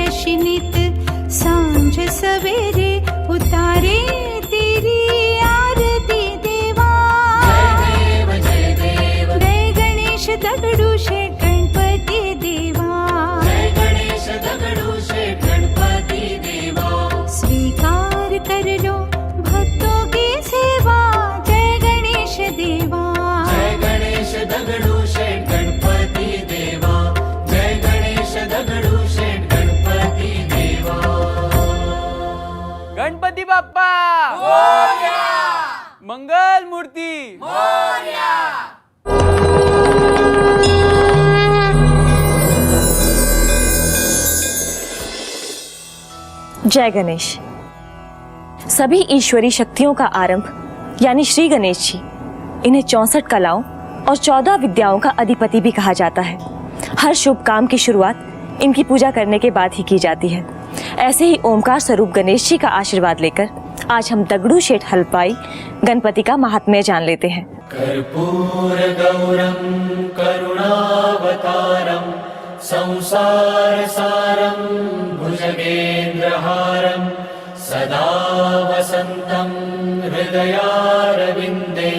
शशि नित सांझ सवेरे उतारे तेरी आरती देवा। जय गणेश दगड़ू शेठ गणपति देवा। जय गणेश दगड़ू शेठ गणपति देवा। स्वीकार कर लो भक्तों की सेवा। जय गणेश देवा। जय गणेश दगड़ू शेठ गणपति देवा। जय गणेश दगड़ू शेठ गणपति देवा। गणपति बाप्पा मोरया। मंगल मूर्ती मोरया। जय गणेश। सभी ईश्वरी शक्तियों का आरंभ यानी श्री गणेश जी, इन्हें 64 कलाओं और 14 विद्याओं का अधिपति भी कहा जाता है। हर शुभ काम की शुरुआत इनकी पूजा करने के बाद ही की जाती है। ऐसे ही ओमकार स्वरूप गणेश जी का आशीर्वाद लेकर आज हम दगड़ू शेठ हलवाई गणपति का महात्म्य जान लेते हैं। कर्पूर गौरम करुणावतारम संसार सारम भुजगेन्द्रहारम सदा वसंतम हृदयारविंदे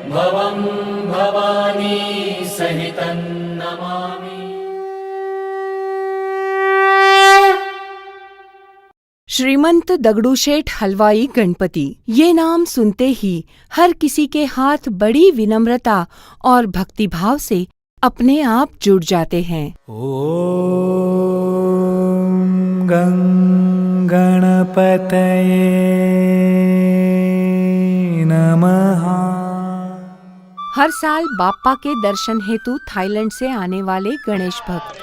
भवं भवानी सहितं नमामि। श्रीमंत दगड़ू शेठ हलवाई गणपति, ये नाम सुनते ही हर किसी के हाथ बड़ी विनम्रता और भक्तिभाव से अपने आप जुड़ जाते हैं। ओम गं गणपतये नमः। हर साल बाप्पा के दर्शन हेतु थाईलैंड से आने वाले गणेश भक्त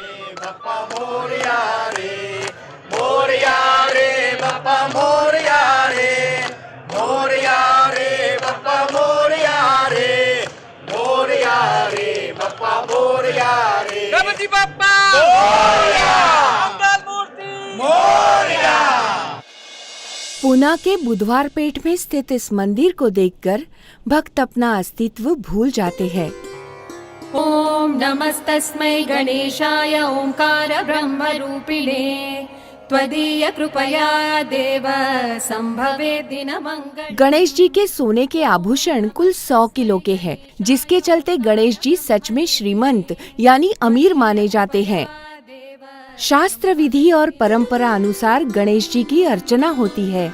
गणपति बाप्पा मंगल मूर्ति मोरया। पूना के बुधवारपेट में स्थित इस मंदिर को देखकर भक्त अपना अस्तित्व भूल जाते हैं। ओम नमस्तस्मै गणेशाय ओंकार ब्रह्म रूपिणे त्वदीय कृपया देव संभवे दिन मंगल। गणेश जी के सोने के आभूषण कुल 100 किलो के हैं, जिसके चलते गणेश जी सच में श्रीमंत यानी अमीर माने जाते हैं। शास्त्र विधि और परंपरा अनुसार गणेश जी की अर्चना होती है।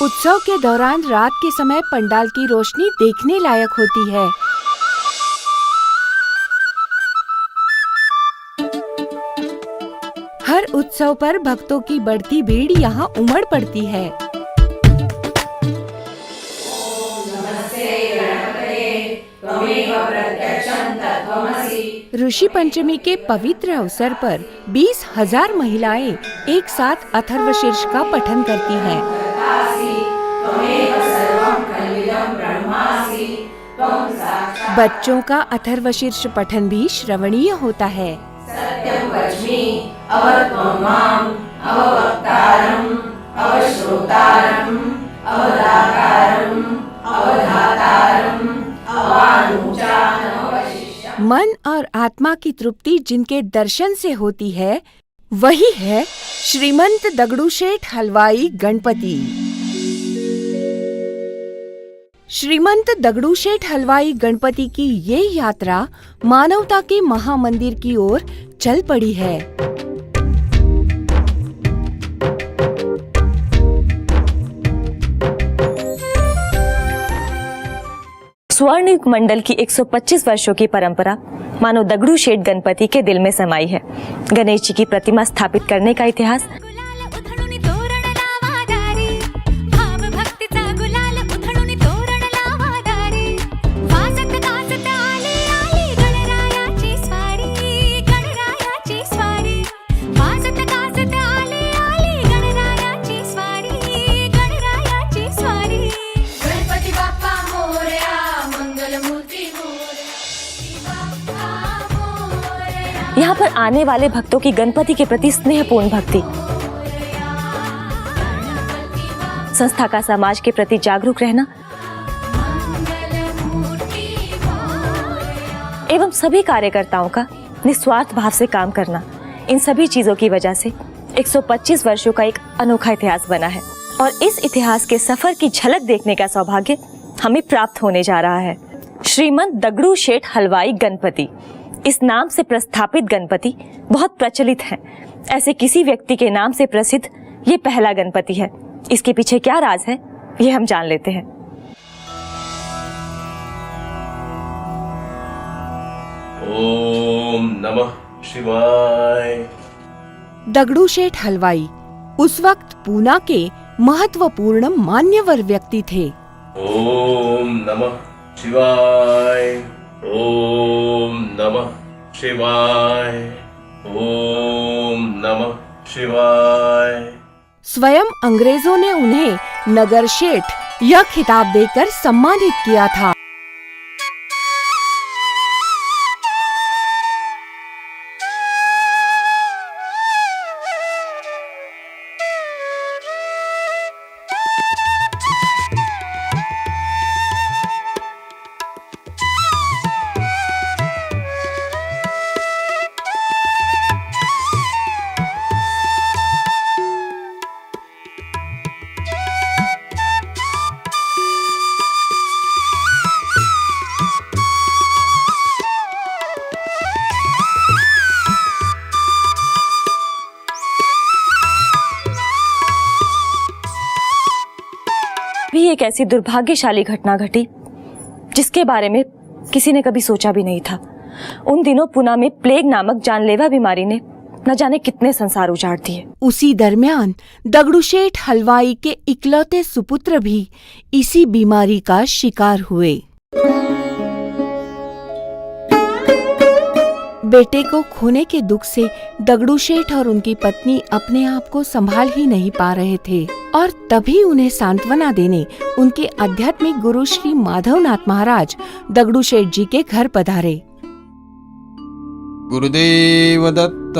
उत्सव के दौरान रात के समय पंडाल की रोशनी देखने लायक होती है। हर उत्सव पर भक्तों की बढ़ती भीड़ यहाँ उमड़ पड़ती है। ऋषि पंचमी के पवित्र अवसर पर 20,000 महिलाएं एक साथ अथर्वशीर्ष का पठन करती हैं। बच्चों का अथर्वशीर्ष पठन भी श्रवणीय होता है। सत्यं वच्मि अवत्वमाम अववक्तारम अवश्रोतारम अवदाकारम अवधातारम अवानुचान अवशिष्यम्। मन और आत्मा की तृप्ति जिनके दर्शन से होती है, वही है श्रीमंत दगड़ू शेठ हलवाई गणपति। श्रीमंत दगड़ू शेठ हलवाई गणपति की ये यात्रा मानवता के महामंदिर की ओर चल पड़ी है। स्वर्ण युग मंडल की 125 वर्षों की परंपरा मानो दगड़ू शेठ गणपति के दिल में समाई है। गणेश जी की प्रतिमा स्थापित करने का इतिहास यहाँ पर आने वाले भक्तों की गणपति के प्रति स्नेहपूर्ण भक्ति, संस्था का समाज के प्रति जागरूक रहना एवं सभी कार्यकर्ताओं का निस्वार्थ भाव से काम करना, इन सभी चीजों की वजह से 125 वर्षों का एक अनोखा इतिहास बना है। और इस इतिहास के सफर की झलक देखने का सौभाग्य हमें प्राप्त होने जा रहा है। श्रीमंत दगड़ू शेठ हलवाई गणपति, इस नाम से प्रस्थापित गणपति बहुत प्रचलित हैं। ऐसे किसी व्यक्ति के नाम से प्रसिद्ध ये पहला गणपति है। इसके पीछे क्या राज है, ये हम जान लेते हैं। ओम नमः शिवाय। दगड़ू शेठ हलवाई उस वक्त पूना के महत्वपूर्ण मान्यवर व्यक्ति थे। ओम नमः शिवाय। ओम नमः शिवाय। ओम नमः शिवाय। स्वयं अंग्रेजों ने उन्हें नगर शेठ यह खिताब देकर सम्मानित किया था। भी एक ऐसी दुर्भाग्यशाली घटना घटी जिसके बारे में किसी ने कभी सोचा भी नहीं था। उन दिनों पुणे में प्लेग नामक जानलेवा बीमारी ने न जाने कितने संसार उजाड़ दिए। उसी दरमियान दगड़ू शेठ हलवाई के इकलौते सुपुत्र भी इसी बीमारी का शिकार हुए। बेटे को खोने के दुख से दगड़ू शेठ और उनकी पत्नी अपने आप को संभाल ही नहीं पा रहे थे और तभी उन्हें सांत्वना देने उनके आध्यात्मिक गुरु श्री माधवनाथ महाराज दगड़ू शेठ जी के घर पधारे। गुरुदेव दत्त।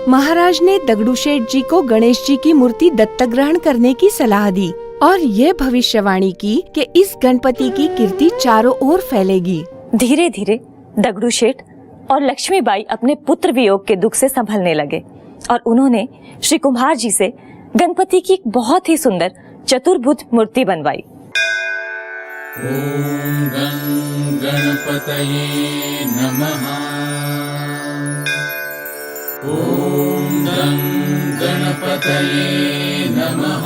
महाराज ने दगड़ू शेठ जी को गणेश जी की मूर्ति दत्तक ग्रहण करने की सलाह दी और ये भविष्यवाणी की कि इस गणपति की कीर्ति चारों ओर फैलेगी। धीरे धीरे दगड़ू शेठ और लक्ष्मीबाई अपने पुत्र वियोग के दुख से संभलने लगे और उन्होंने श्री कुम्हार जी से गणपति की एक बहुत ही सुंदर चतुर्भुज मूर्ति बनवाई। ओम गं गणपतये नमः। ओम गं गणपतये नमः।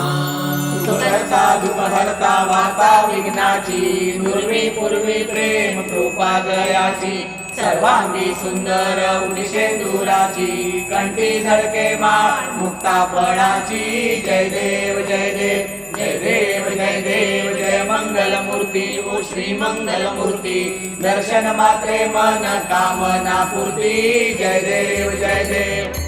सुकर्ता दुपहर्ता वार्ता विघ्नाची पूर्वी पूर्वी प्रेम कृपा दयाची सर्वांगी सुंदर उडिशेंदुराची कंठी झळके मा मुक्तापणाची जय देव जय देव जय देव जय देव जय मंगल मूर्ती ओ श्री मंगल मूर्ती दर्शन मात्रे मन कामना पूर्ती जय देव जय देव।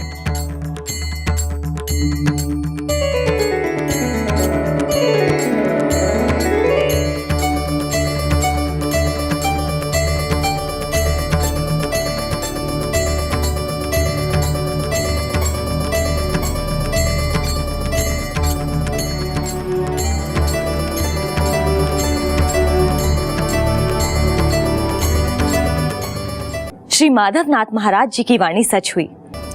श्री माधवनाथ महाराज जी की वाणी सच हुई।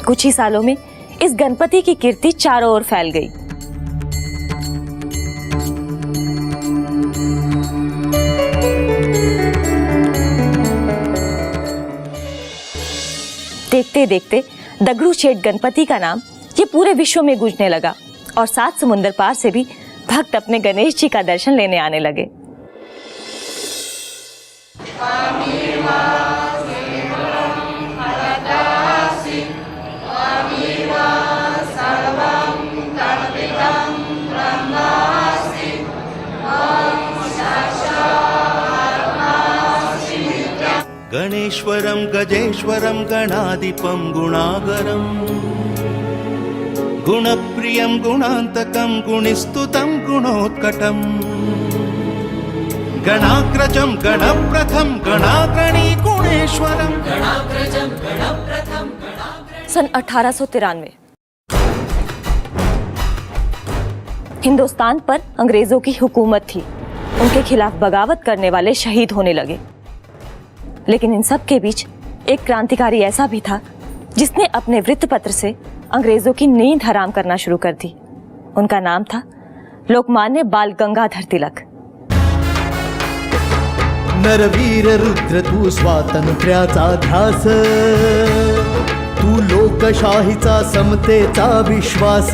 कुछ ही सालों में इस गणपति की कीर्ति चारों ओर फैल गई। देखते देखते दगड़ू शेठ गणपति का नाम ये पूरे विश्व में गूंजने लगा और 7 समुंदर पार से भी भक्त अपने गणेश जी का दर्शन लेने आने लगे। गणेश्वरं गजेश्वरं गणाधिपं गुणागरं गुणप्रियं गुणान्तकं गुणिस्तुतं गुणोत्कटं गणाग्रजं गणप्रथं गणाग्रणी गुणेश्वरं। सन 1893 हिंदुस्तान पर अंग्रेजों की हुकूमत थी। उनके खिलाफ बगावत करने वाले शहीद होने लगे। लेकिन इन सब के बीच एक क्रांतिकारी ऐसा भी था जिसने अपने वृत्तपत्र से अंग्रेजों की नींद हराम करना शुरू कर दी। उनका नाम था लोकमान्य बाल गंगाधर तिलक। नरवीर रुद्र तू स्वातंत्र्याचा ध्यास, तू लोकशाहीचा समतेचा विश्वास,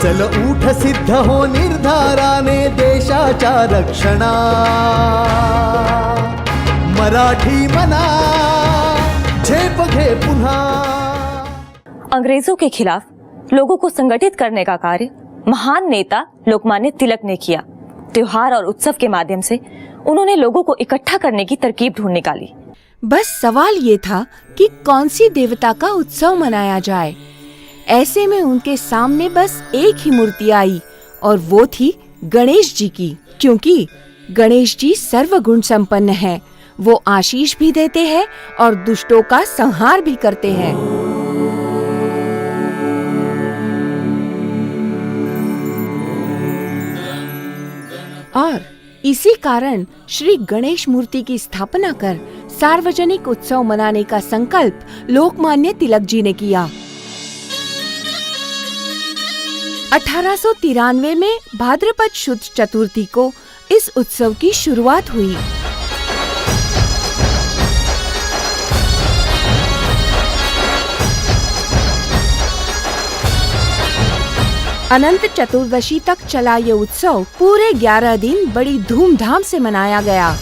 चल उठ सिद्ध हो निर्धाराने देशाच्या रक्षणा, मराठी मना झेप घे पुन्हा। अंग्रेजों के खिलाफ लोगों को संगठित करने का कार्य महान नेता लोकमान्य तिलक ने किया। त्योहार और उत्सव के माध्यम से उन्होंने लोगों को इकट्ठा करने की तरकीब ढूंढ निकाली। बस सवाल ये था कि कौन सी देवता का उत्सव मनाया जाए। ऐसे में उनके सामने बस एक ही मूर्ति आई और वो थी गणेश जी की, क्योंकि गणेश जी सर्वगुण संपन्न हैं। वो आशीष भी देते हैं और दुष्टों का संहार भी करते हैं। और इसी कारण श्री गणेश मूर्ति की स्थापना कर सार्वजनिक उत्सव मनाने का संकल्प लोकमान्य तिलक जी ने किया। 1893 में भाद्रपद शुद्ध चतुर्थी को इस उत्सव की शुरुआत हुई। अनंत चतुर्दशी तक चला ये उत्सव पूरे 11 दिन बड़ी धूमधाम से मनाया गया।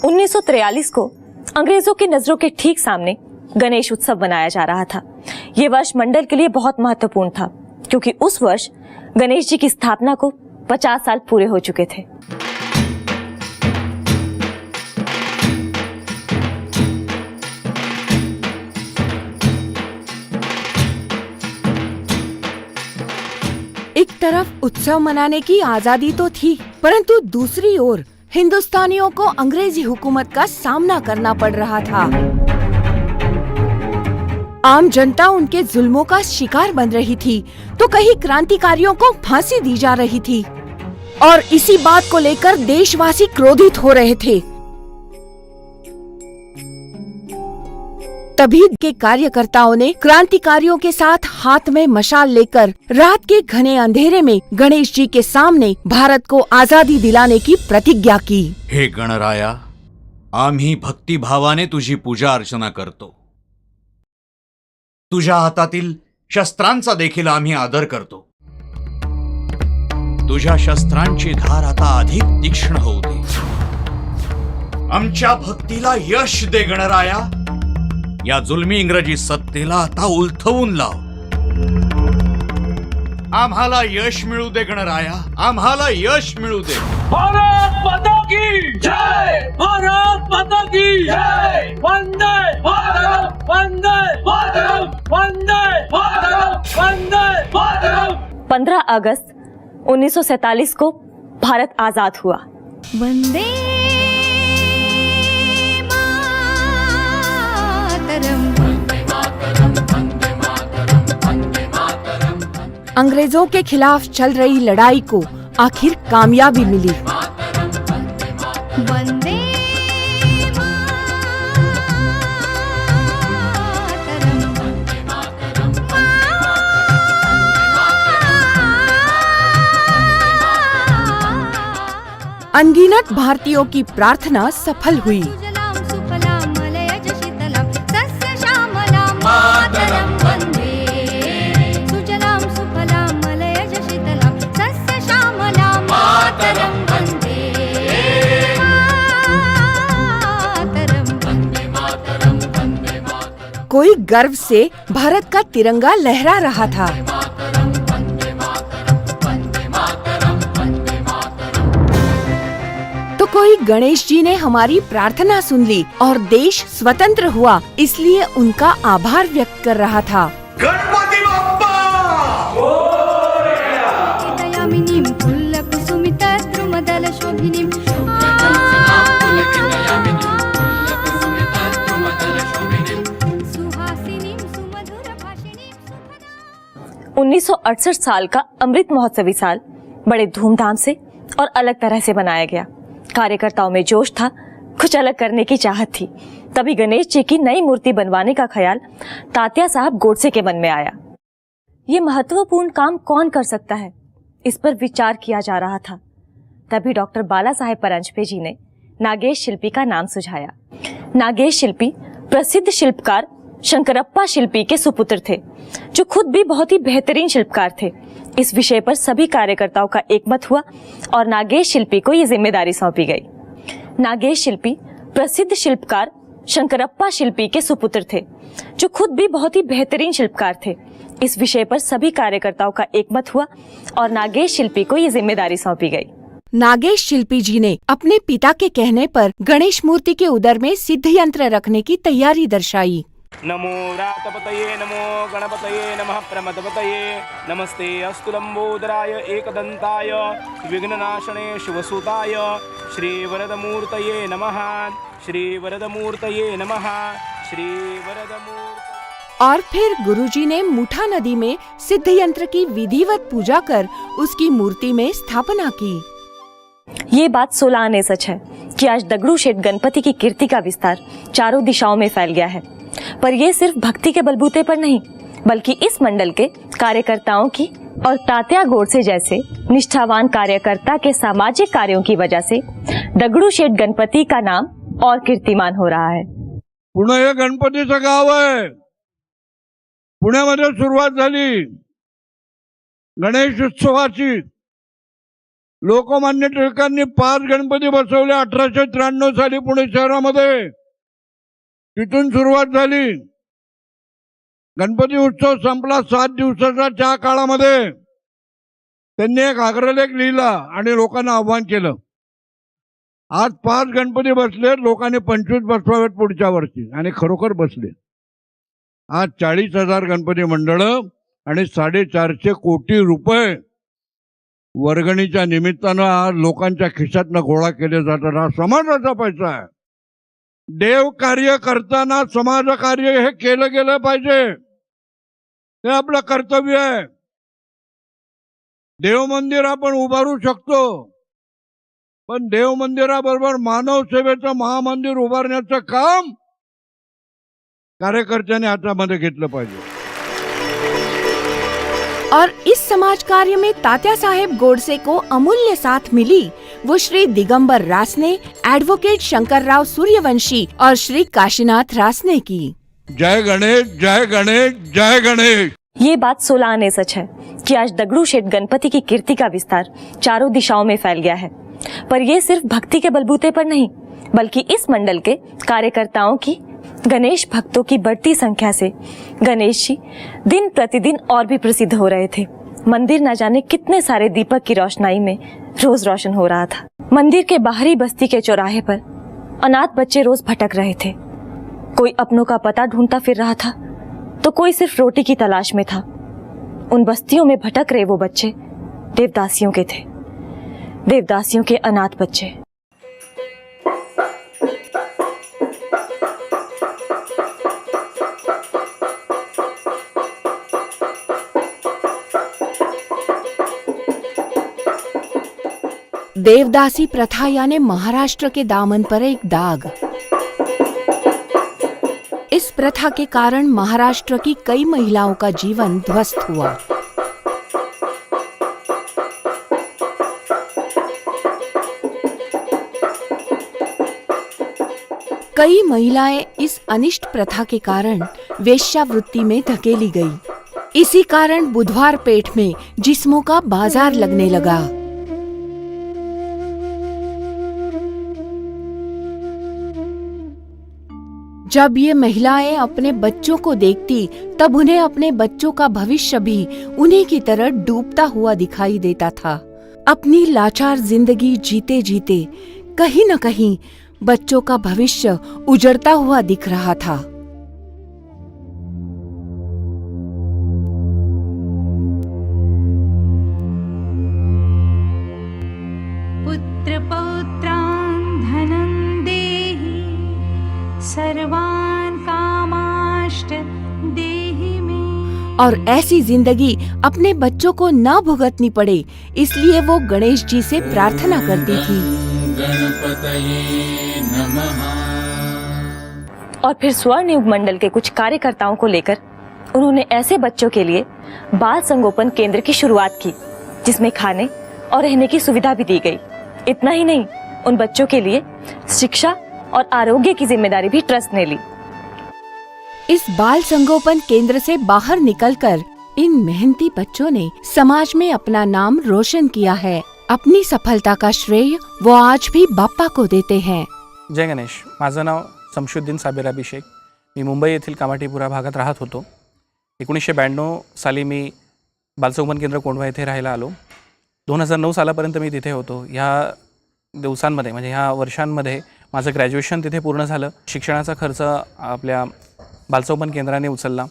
उन्नीस 1943 को अंग्रेजों की नजरों के ठीक सामने गणेश उत्सव मनाया जा रहा था। ये वर्ष मंडल के लिए बहुत महत्वपूर्ण था, क्योंकि उस वर्ष गणेश जी की स्थापना को 50 साल पूरे हो चुके थे। एक तरफ उत्सव मनाने की आजादी तो थी, परंतु दूसरी ओर हिंदुस्तानियों को अंग्रेजी हुकूमत का सामना करना पड़ रहा था। आम जनता उनके जुल्मों का शिकार बन रही थी, तो कहीं क्रांतिकारियों को फांसी दी जा रही थी और इसी बात को लेकर देशवासी क्रोधित हो रहे थे। तभी के कार्यकर्ताओं ने क्रांतिकारियों के साथ हाथ में मशाल लेकर रात के घने अंधेरे में गणेश जी के सामने भारत को आजादी दिलाने की प्रतिज्ञा की। हे गणराया, आम्ही भक्तिभावाने तुझी पूजा अर्चना करतो। तुझ्या हातातील शस्त्रांचा देखील आम्ही आदर करतो। तुझ्या शस्त्रांची धार आता अधिक तीक्ष्ण होऊ दे। आमच्या भक्तीला यश दे गणराया। या जुलमी इंग्रजी सत्तेला आता उलथवून लाव। आम्हाला यश मिळू दे गणराया, आम्हाला यश मिळू दे। भारत माता की जय, भारत माता की जय, वंदे मातरम, वंदे मातरम, वंदे मातरम, वंदे मातरम। 15 अगस्त 1947 को भारत आजाद हुआ। वंदे अंग्रेजों के खिलाफ चल रही लड़ाई को आखिर कामयाबी मिली। वंदे मातरम। अनगिनत भारतीयों की प्रार्थना सफल हुई। सुजलां सुफलां मलयज शीतलां सस्यश्यामलां मातरं वन्दे। सुजलां सुफलां मलयज शीतलां सस्यश्यामलां मातरं वन्दे। मातरं वन्दे मातरं वन्दे मातरं। कोई गर्व से भारत का तिरंगा लहरा रहा था। तो कोई गणेश जी ने हमारी प्रार्थना सुन ली और देश स्वतंत्र हुआ, इसलिए उनका आभार व्यक्त कर रहा था। गणपती बाप्पा! दयामिनीं फुल्लकुसुमितद्रुमदलशोभिनीं सुहासिनीं सुमधुरभाषिणीं सुखदां। 1968 साल का अमृत महोत्सवी साल बड़े धूमधाम से और अलग तरह से मनाया गया। कार्यकर्ताओं में जोश था, कुछ अलग करने की चाहत थी। तभी गणेश जी की नई मूर्ति बनवाने का ख्याल तात्या साहब गोडसे के मन में आया। ये महत्वपूर्ण काम कौन कर सकता है, इस पर विचार किया जा रहा था। तभी डॉक्टर बाला साहेब परांजपे जी ने नागेश शिल्पी का नाम सुझाया। नागेश शिल्पी प्रसिद्ध शिल्पकार शंकरप्पा शिल्पी के सुपुत्र थे, जो खुद भी बहुत ही बेहतरीन शिल्पकार थे। इस विषय पर सभी कार्यकर्ताओं का एकमत हुआ और नागेश शिल्पी को ये जिम्मेदारी सौंपी गई। नागेश शिल्पी प्रसिद्ध शिल्पकार शंकरप्पा शिल्पी के सुपुत्र थे, जो खुद भी बहुत ही बेहतरीन शिल्पकार थे। इस विषय पर सभी कार्यकर्ताओं का एकमत हुआ और नागेश शिल्पी को ये जिम्मेदारी सौंपी गई। नागेश शिल्पी जी ने अपने पिता के कहने पर गणेश मूर्ति के उदर में सिद्ध यंत्र रखने की तैयारी दर्शाई। नमो रातपतये नमो गणपतये नमः प्रमदपतये नमस्ते अस्तु लंबोदराय एकदंताय विघ्ननाशने शुभसुताय श्रीवरदमूर्तये नमः श्रीवरदमूर्तये नमः श्रीवरदमूर्त। और फिर गुरुजी ने मुठा नदी में सिद्ध यंत्र की विधिवत पूजा कर उसकी मूर्ति में स्थापना की। ये बात 16 आने सच है कि आज दगड़ू शेठ गणपति की कीर्ति का विस्तार चारों दिशाओं में फैल गया है। पर यह सिर्फ भक्ति के बलबूते पर नहीं, बल्कि इस मंडल के कार्यकर्ताओं की और तात्या गोडसे जैसे निष्ठावान कार्यकर्ता के सामाजिक कार्यों की वजह से दगड़ू शेठ गणपति का नाम और कीर्तिमान हो रहा है। पुणे हे गणपतीचं गाव आहे। पुण्यामध्ये सुरुवात झाली गणेश उत्सवाची। लोकमान्य टिळकांनी 5 गणपती बसवले 1893 साली पुणे शहरामध्ये। तिथून सुरुवात झाली। गणपती उत्सव संपला 7 दिवसाच्या त्या काळामध्ये त्यांनी एक अग्रलेख लिहिला आणि लोकांना आव्हान केलं। आज 5 गणपती बसले, लोकांनी 25 बसवावेत पुढच्या वर्षी, आणि खरोखर बसले। आज 40,000 गणपती मंडळ आणि 450 कोटी रुपये वर्गणीच्या निमित्तानं आज लोकांच्या खिशातनं गोळा केले जातात। हा समाजाचा पैसा आहे। देव कार्य करताना समाज कार्य हे केलं गेलं पाहिजे, हे आपलं कर्तव्य आहे। देव मंदिर आपण उभारू शकतो, पण देव मंदिराबरोबर मानव सेवेचं महामंदिर उभारण्याचं काम कार्यकर्त्यांनी हातामध्ये घेतलं पाहिजे। और इस समाज कार्य में तात्या साहेब गोडसे को अमूल्य साथ मिली वो श्री दिगंबर रासने, एडवोकेट शंकरराव सूर्यवंशी और श्री काशीनाथ रासने की। जय गणेश, जय गणेश, जय गणेश। ये बात 16 आने सच है कि आज दगड़ू शेठ गणपति की कीर्ति का विस्तार चारों दिशाओं में फैल गया है। पर यह सिर्फ भक्ति के बलबूते पर नहीं, बल्कि इस मंडल के कार्यकर्ताओं की, गणेश भक्तों की बढ़ती संख्या से गणेश जी दिन प्रतिदिन और भी प्रसिद्ध हो रहे थे। मंदिर न जाने कितने सारे दीपक की रोशनाई में रोज रोशन हो रहा था। मंदिर के बाहरी बस्ती के चौराहे पर अनाथ बच्चे रोज भटक रहे थे। कोई अपनों का पता ढूंढता फिर रहा था, तो कोई सिर्फ रोटी की तलाश में था। उन बस्तियों में भटक रहे वो बच्चे देवदासियों के थे, देवदासियों के अनाथ बच्चे। देवदासी प्रथा यानी महाराष्ट्र के दामन पर एक दाग। इस प्रथा के कारण महाराष्ट्र की कई महिलाओं का जीवन ध्वस्त हुआ। कई महिलाएं इस अनिष्ट प्रथा के कारण वेश्यावृत्ति में धकेली गई। इसी कारण बुधवार पेठ में जिस्मों का बाजार लगने लगा। जब ये महिलाएं अपने बच्चों को देखती तब उन्हें अपने बच्चों का भविष्य भी उन्हीं की तरह डूबता हुआ दिखाई देता था। अपनी लाचार जिंदगी जीते जीते कहीं न कहीं बच्चों का भविष्य उजड़ता हुआ दिख रहा था। पुत्र पौत्रान् धनं देहि सर्वान् कामाश्च देहि मे। और ऐसी जिंदगी अपने बच्चों को न भुगतनी पड़े, इसलिए वो गणेश जी से प्रार्थना करती थी। गणपतये नमः। और फिर स्वर्ण युग मंडल के कुछ कार्यकर्ताओं को लेकर उन्होंने ऐसे बच्चों के लिए बाल संगोपन केंद्र की शुरुआत की, जिसमें खाने और रहने की सुविधा भी दी गई। इतना ही नहीं, उन बच्चों के लिए शिक्षा और आरोग्य की जिम्मेदारी भी ट्रस्ट ने ली। इस बाल संगोपन केंद्र से बाहर निकलकर इन मेहनती बच्चों ने समाज में अपना नाम रोशन किया है। अपनी सफलता का श्रेय वो आज भी बाप्पा को देते हैं। जय गणेश. माझं नाव शमशुद्दीन साबिर अभिषेक. मी मुंबई येथील कामाठीपुरा भागात राहत होतो. 1992 साली मी बालसंगोपन केंद्र कोंढवा येथे राहायला आलो. 2009 सालापर्यंत मी तिथे होतो. ह्या दिवसांमध्ये म्हणजे ह्या वर्षांमध्ये माझं ग्रॅज्युएशन तिथे पूर्ण झालं. शिक्षणाचा खर्च आपल्या बालसंगोपन केंद्राने उचलला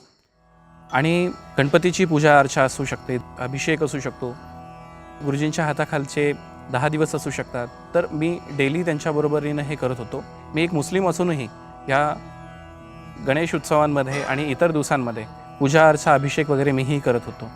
आणि गणपतीची पूजा अर्चा असू शकते, अभिषेक असू शकतो, गुरुजींच्या हाताखालचे 10 दिवस असू शकतात. तर मी डेली त्यांच्याबरोबरीनं हे करत होतो. मी एक मुस्लिम असूनही या गणेश उत्सवांमध्ये आणि इतर दिवसांमध्ये पूजा अर्चा अभिषेक वगैरे मीही करत होतो.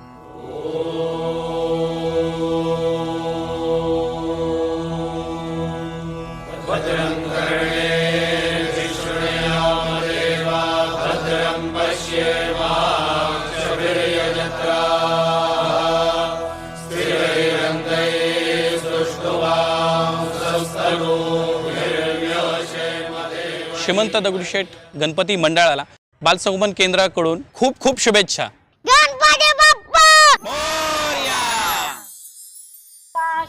श्रीमंत दगडूशेठ गणपती मंडळाला बालसंगोपन केंद्राकडून खूप खूप शुभेच्छा. गणपती बाप्पा मोरया.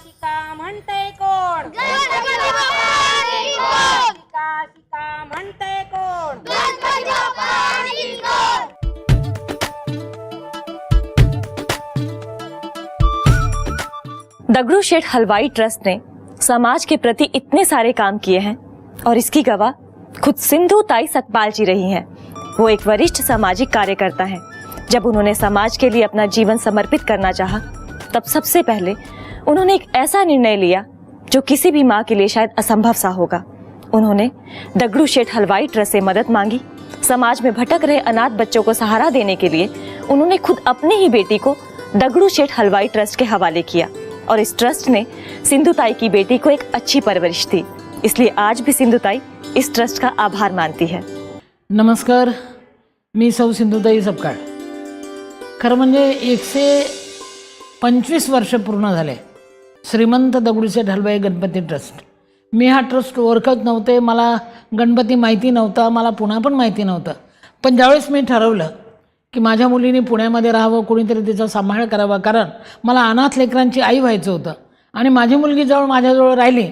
शिका म्हणते कोण? गणपती बाप्पा शिका म्हणते कोण? गणपती बाप्पा दगड़ू शेठ हलवाई ट्रस्ट ने समाज के प्रति इतने सारे काम किए हैं और इसकी गवाह खुद सिंधु ताई सतपाल जी रही हैं। वो एक वरिष्ठ सामाजिक कार्यकर्ता हैं। जब उन्होंने समाज के लिए अपना जीवन समर्पित करना चाहा, तब सबसे पहले उन्होंने एक ऐसा निर्णय लिया जो किसी भी माँ के लिए शायद असंभव सा होगा। उन्होंने दगड़ू शेठ हलवाई ट्रस्ट से मदद मांगी। समाज में भटक रहे अनाथ बच्चों को सहारा देने के लिए उन्होंने खुद अपनी ही बेटी को दगड़ू शेठ हलवाई ट्रस्ट के हवाले किया और इस ट्रस्ट ने सिंधुताई की बेटी को एक अच्छी परवरिश दी। इसलिए आज भी सिंधुताई इस ट्रस्ट का आभार मानती है. नमस्कार, मी सौ सिंधुताई सपकाळ. खरं म्हणजे 125 वर्ष पूर्ण झाले श्रीमंत दगडूशेठ हलवाई गणपती ट्रस्ट. मी हा ट्रस्ट ओळखत नव्हते, मला गणपती माहिती नव्हता, मला पुणा पण माहिती नव्हतं. पण ज्यावेळेस मी ठरवलं की माझ्या मुलीने पुण्यामध्ये राहावं, कोणीतरी तिचा सांभाळ करावा, कारण मला अनाथ लेकरांची आई व्हायचं होतं आणि माझी मुलगी माझ्याजवळ राहिली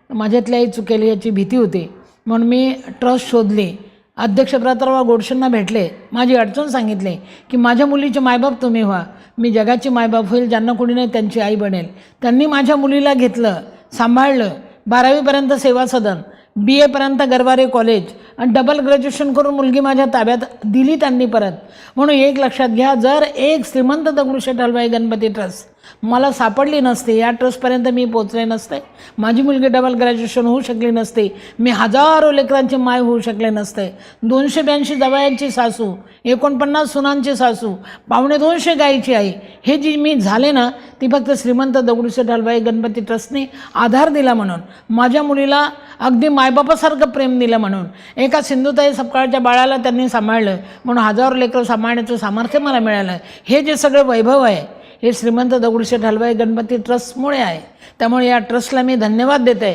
माझ्यातली आई चुकेल याची भीती होती. म्हणून मी ट्रस्ट शोधली. अध्यक्ष प्रतापराव गोडसेंना भेटले, माझी अडचण सांगितली की माझ्या मुलीचे मायबाप तुम्ही व्हा, मी जगाची मायबाप होईल, ज्यांना कोणी नाही त्यांची आई बनेल. त्यांनी माझ्या मुलीला घेतलं, सांभाळलं. 12वीपर्यंत सेवा सदन, BA पर्यंत गरवारे कॉलेज आणि डबल ग्रॅज्युएशन करून मुलगी माझ्या ताब्यात दिली त्यांनी परत. म्हणून एक लक्षात घ्या, जर एक श्रीमंत दगडूशेठ हलवाई गणपती ट्रस्ट मला सापडली नसते, या ट्रस्टपर्यंत मी पोचले नसते, माझी मुलगी डबल ग्रॅज्युएशन होऊ शकली नसते, मी हजारो लेकरांची माय होऊ शकले नसते, 282 जवायांची सासू, 49 सुनांची सासू, 250 गायीची आई, हे जी मी झाले ना, ती फक्त श्रीमंत दगडूशेठ हलवाई गणपती ट्रस्टने आधार दिला म्हणून, माझ्या मुलीला अगदी मायबापासारखं प्रेम दिलं म्हणून, एका सिंधुताई सपकाळच्या बाळाला त्यांनी सांभाळलं म्हणून हजारो लेकरं सांभाळण्याचं सामर्थ्य मला मिळालं. हे जे सगळं वैभव आहे हे श्रीमंत दगडूशेठ हलवाई गणपती ट्रस्टमुळे आहे. त्यामुळे या ट्रस्टला मी धन्यवाद देते.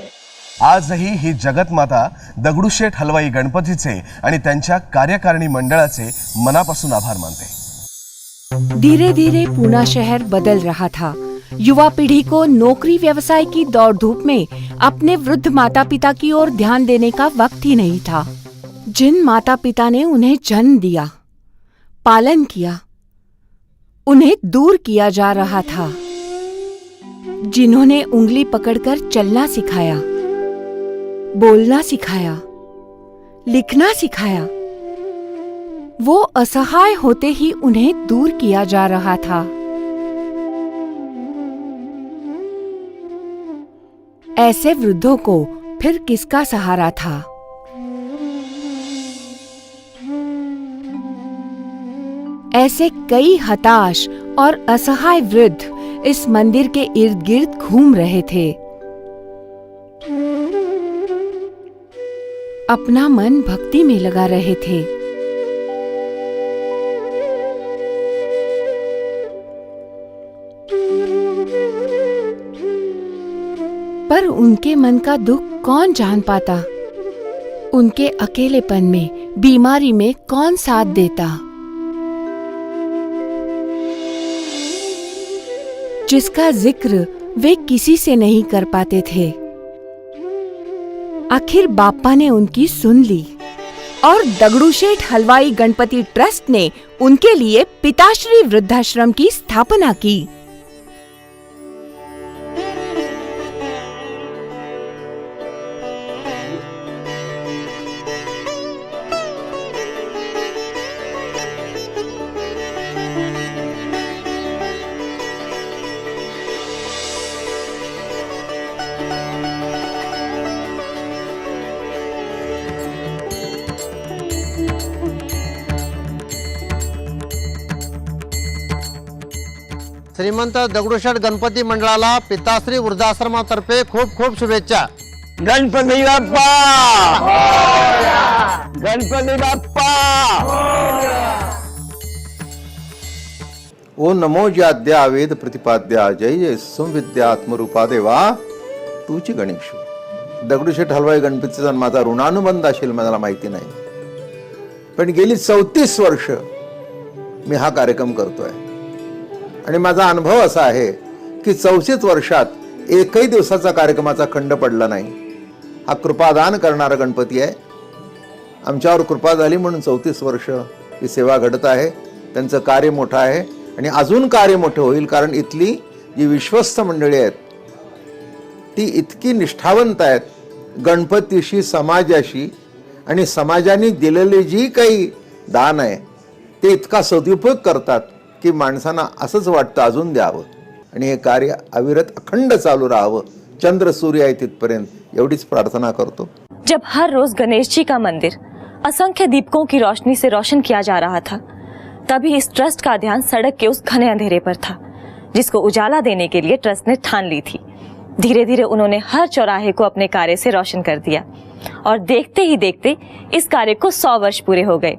आजही ही जगतमाता दगडूशेठ हलवाई गणपतीचे आणि त्यांच्या कार्यकारिणी मंडळाचे मनापासून आभार मानते। धीरे धीरे पूना शहर बदल रहा था। युवा पीढ़ी को नौकरी व्यवसाय की दौड़ धूप में अपने वृद्ध माता पिता की ओर ध्यान देने का वक्त ही नहीं था। जिन माता पिता ने उन्हें जन्म दिया, पालन किया, उन्हें दूर किया जा रहा था। जिन्होंने उंगली पकड़कर चलना सिखाया, बोलना सिखाया, लिखना सिखाया, वो असहाय होते ही उन्हें दूर किया जा रहा था। ऐसे वृद्धों को फिर किसका सहारा था? ऐसे कई हताश और असहाय वृद्ध इस मंदिर के इर्द गिर्द घूम रहे थे। अपना मन भक्ति में लगा रहे थे। पर उनके मन का दुख कौन जान पाता? उनके अकेलेपन में, बीमारी में कौन साथ देता? जिसका जिक्र वे किसी से नहीं कर पाते थे। आखिर बापा ने उनकी सुन ली और दगड़ूशेठ हलवाई गणपति ट्रस्ट ने उनके लिए पिताश्री वृद्धाश्रम की स्थापना की। श्रीमंत दगडूशेठ गणपती मंडळाला पिताश्री वृद्धाश्रमातर्फे खूप खूप शुभेच्छा। गणपती बाप्पा, गणपती बाप्पा। ओ नमो ज्याद्या वेद प्रतिपाद्या जय जय संविद्यात्मरूपा देवा तूची गणेश। दगडूशेठ हलवाई गणपतीचा माझा ऋणानुबंध असेल मला माहिती नाही, पण गेली 34 वर्ष मी हा कार्यक्रम करतोय आणि माझा अनुभव असा आहे की 34 वर्षात एकही दिवसाचा कार्यक्रमाचा खंड पडला नाही। हा कृपादान करणारा गणपती आहे। आमच्यावर कृपा झाली म्हणून 34 वर्ष ही सेवा घडत आहे। त्यांचं कार्य मोठं आहे आणि अजून कार्य मोठं होईल, कारण इथली जी विश्वस्त मंडळी आहेत ती इतकी निष्ठावंत आहेत गणपतीशी, समाजाशी, आणि समाजाने दिलेले जी काही दान आहे ते इतका सदुपयोग करतात की माणसांना असंच वाटतं अजून द्यावं आणि हे कार्य अविरत अखंड चालू राहावं, चंद्र सूर्य आहे तिथपर्यंत, एवढीच प्रार्थना करतो। जब हर रोज गणेश जी का मंदिर असंख्य दीपकों की रोशनी से रोशन किया जा रहा था, तभी इस ट्रस्ट का ध्यान सड़क के उस घने अंधेरे पर था जिसको उजाला देने के लिए ट्रस्ट ने ठान ली थी। धीरे धीरे उन्होंने हर चौराहे को अपने कार्य से रोशन कर दिया और देखते ही देखते इस कार्य को 100 वर्ष पूरे हो गए।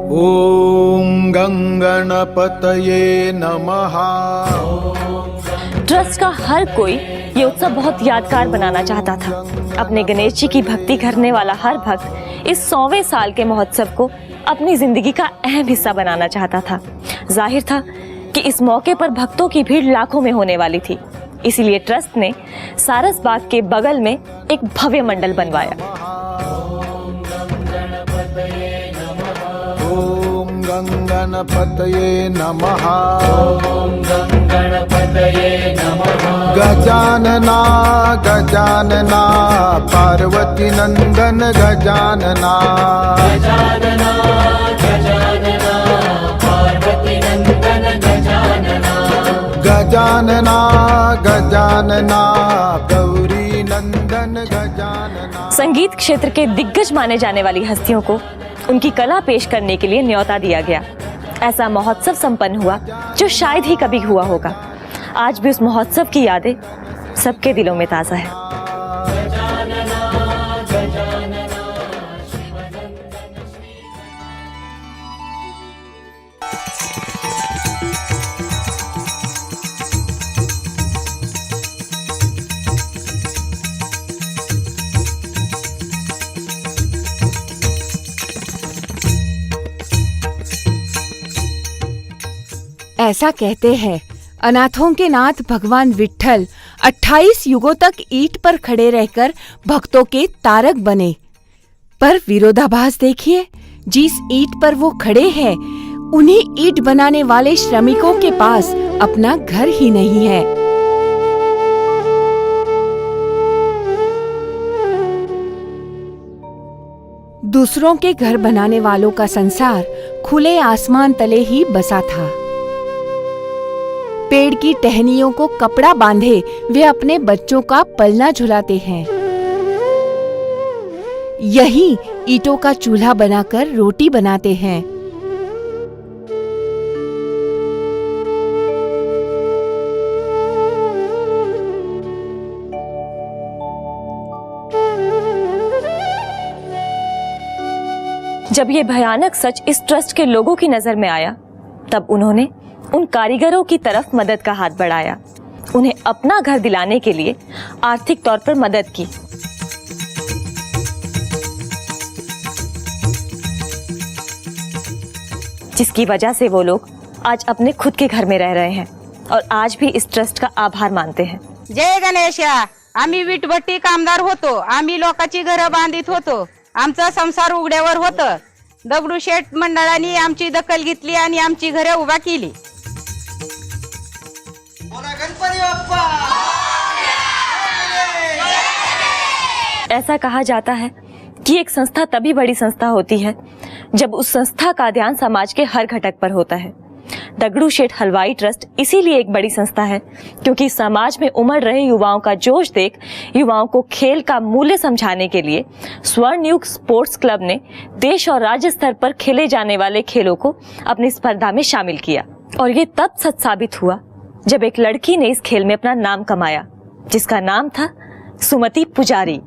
ओम गणपतये नमः। ट्रस्ट का हर कोई ये उत्सव बहुत यादगार बनाना चाहता था। अपने गणेश जी की भक्ति करने वाला हर भक्त इस 100वें साल के महोत्सव को अपनी जिंदगी का अहम हिस्सा बनाना चाहता था। जाहिर था कि इस मौके पर भक्तों की भीड़ लाखों में होने वाली थी, इसीलिए ट्रस्ट ने सारसबाग के बगल में एक भव्य मंडल बनवाया। गणपतये नमः। ओम गणपतये नमः। गजानना गजानना पार्वती नंदन गजानना। गजानना गजानना पार्वती नंदन गजानना। गजानना गजानना गौरी नंदन संगीत क्षेत्र के दिग्गज माने जाने वाली हस्तियों को उनकी कला पेश करने के लिए न्योता दिया गया। ऐसा महोत्सव संपन्न हुआ जो शायद ही कभी हुआ होगा। आज भी उस महोत्सव की यादें सबके दिलों में ताज़ा है। ऐसा कहते हैं अनाथों के नाथ भगवान विट्ठल 28 युगों तक ईंट पर खड़े रहकर भक्तों के तारक बने। पर विरोधाभास देखिए, जिस ईंट पर वो खड़े हैं उन्हीं ईंट बनाने वाले श्रमिकों के पास अपना घर ही नहीं है। दूसरों के घर बनाने वालों का संसार खुले आसमान तले ही बसा था। पेड़ की टहनियों को कपड़ा बांधे वे अपने बच्चों का पलना झुलाते हैं। यही ईंटों का चूल्हा बनाकर रोटी बनाते हैं। जब ये भयानक सच इस ट्रस्ट के लोगों की नजर में आया, तब उन्होंने उन कारीगरों की तरफ मदद का हाथ बढ़ाया, उन्हें अपना घर दिलाने के लिए आर्थिक तौर पर मदद की। जिसकी वजह से वो लोग आज अपने खुद के घर में रह रहे हैं और आज भी इस ट्रस्ट का आभार मानते हैं। जय गणेशा। आम्ही विटभट्टी कामदार होतो, आम्ही लोकांची घरं बांधित होतो, आमचा संसार उघड्यावर होतं। दगडूशेठ मंडळाने आमची दखल घेतली आणि आमची घरे उभा केली। ऐसा कहा जाता है कि एक संस्था तभी बड़ी संस्था होती है जब उस संस्था का ध्यान समाज के हर घटक पर होता है। दगड़ू शेठ हलवाई ट्रस्ट इसीलिए एक बड़ी संस्था है क्योंकि समाज में उमड़ रहे युवाओं का जोश देख युवाओं को खेल का मूल्य समझाने के लिए स्वर्णयुग स्पोर्ट्स क्लब ने देश और राज्य स्तर पर खेले जाने वाले खेलों को अपनी स्पर्धा में शामिल किया। और ये तब सच साबित हुआ जब एक लड़की ने इस खेल में अपना नाम कमाया, जिसका नाम था सुमति पुजारी।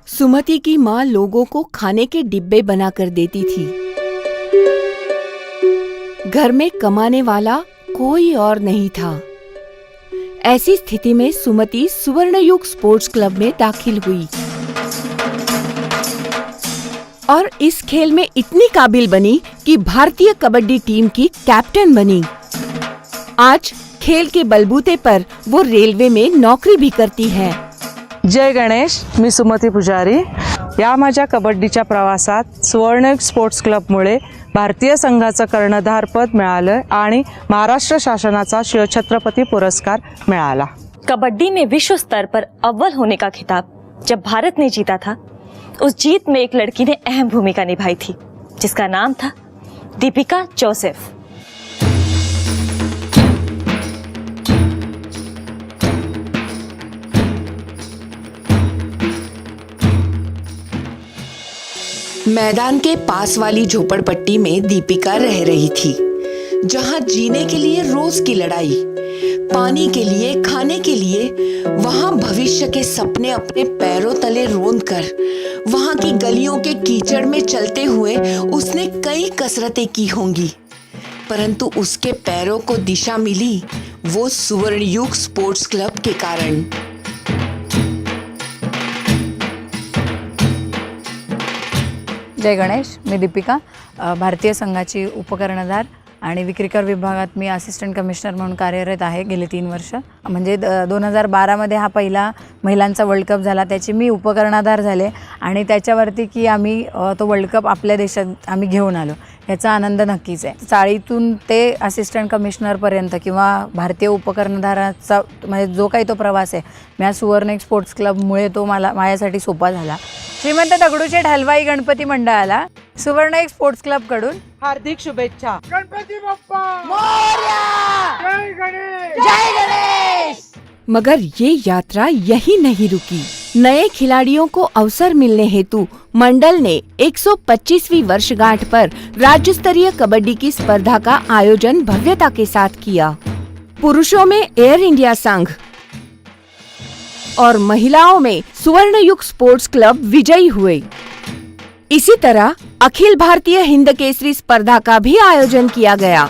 सुमति की माँ लोगों को खाने के डिब्बे बनाकर देती थी। घर में कमाने वाला कोई और नहीं था। ऐसी स्थिति में सुमति सुवर्णयुग स्पोर्ट्स क्लब में दाखिल हुई और इस खेल में इतनी काबिल बनी कि भारतीय कबड्डी टीम की कैप्टन बनी। आज खेल के बलबूते पर वो रेलवे में नौकरी भी करती है। जय गणेश। मी सुमती पुजारी। या माझ्या कबड्डीच्या प्रवासात सुवर्णयुग स्पोर्ट्स क्लबमुळे भारतीय संघाचं कर्णधारपद मिळालं आणि महाराष्ट्र शासनाचा शिवछत्रपती पुरस्कार मिळाला। कबड्डी में विश्व स्तर पर अव्वल होने का खिताब जब भारत ने जीता था, उस जीत में एक लड़की ने अहम भूमिका निभाई थी, जिसका नाम था दीपिका जोसेफ। मैदान के पास वाली झोपड़पट्टी में दीपिका रह रही थी, जहां जीने के लिए रोज की लड़ाई, पानी के लिए, खाने के लिए, वहां भविष्य के सपने अपने पैरों तले रोंद कर, वहां की गलियों के कीचड़ में चलते हुए उसने कई कसरतें की होंगी, परंतु उसके पैरों को दिशा मिली वो सुवर्णयुग स्पोर्ट्स क्लब के कारण। जय गणेश। मी दीपिका, भारतीय संघाची उपकर्णधार आणि विक्रीकर विभागात मी असिस्टंट कमिशनर म्हणून कार्यरत आहे गेले 3 वर्ष। म्हणजे 2012मध्ये हा पहिला महिलांचा वर्ल्ड कप झाला, त्याची मी उपकर्णधार झाले आणि त्याच्यावरती की आम्ही तो वर्ल्ड कप आपल्या देशात आम्ही घेऊन आलो, याचा आनंद नक्कीच आहे। चाळीतून ते असिस्टंट कमिशनरपर्यंत किंवा भारतीय उपकर्णधाराचा म्हणजे जो काही तो प्रवास आहे, मी सुवर्णयुग स्पोर्ट्स क्लबमुळे तो माझ्यासाठी सोपा झाला। श्रीमंत दगडूशेठ हलवाई गणपती मंडळाला सुवर्ण एक स्पोर्ट्स क्लब कडून हार्दिक शुभेच्छा. गणपती बाप्पा जय गणेश. जय गणेश. मगर ये यात्रा यही नहीं रुकी. नए खिलाड़ियों को अवसर मिलने हेतु मंडल ने 125वीं वर्षगांठ पर राज्य स्तरीय कबड्डी की स्पर्धा का आयोजन भव्यता के साथ किया. पुरुषों में एयर इंडिया संघ और महिलाओं में सुवर्ण युग स्पोर्ट्स क्लब विजयी हुए. इसी तरह अखिल भारतीय हिंद केसरी स्पर्धा का भी आयोजन किया गया.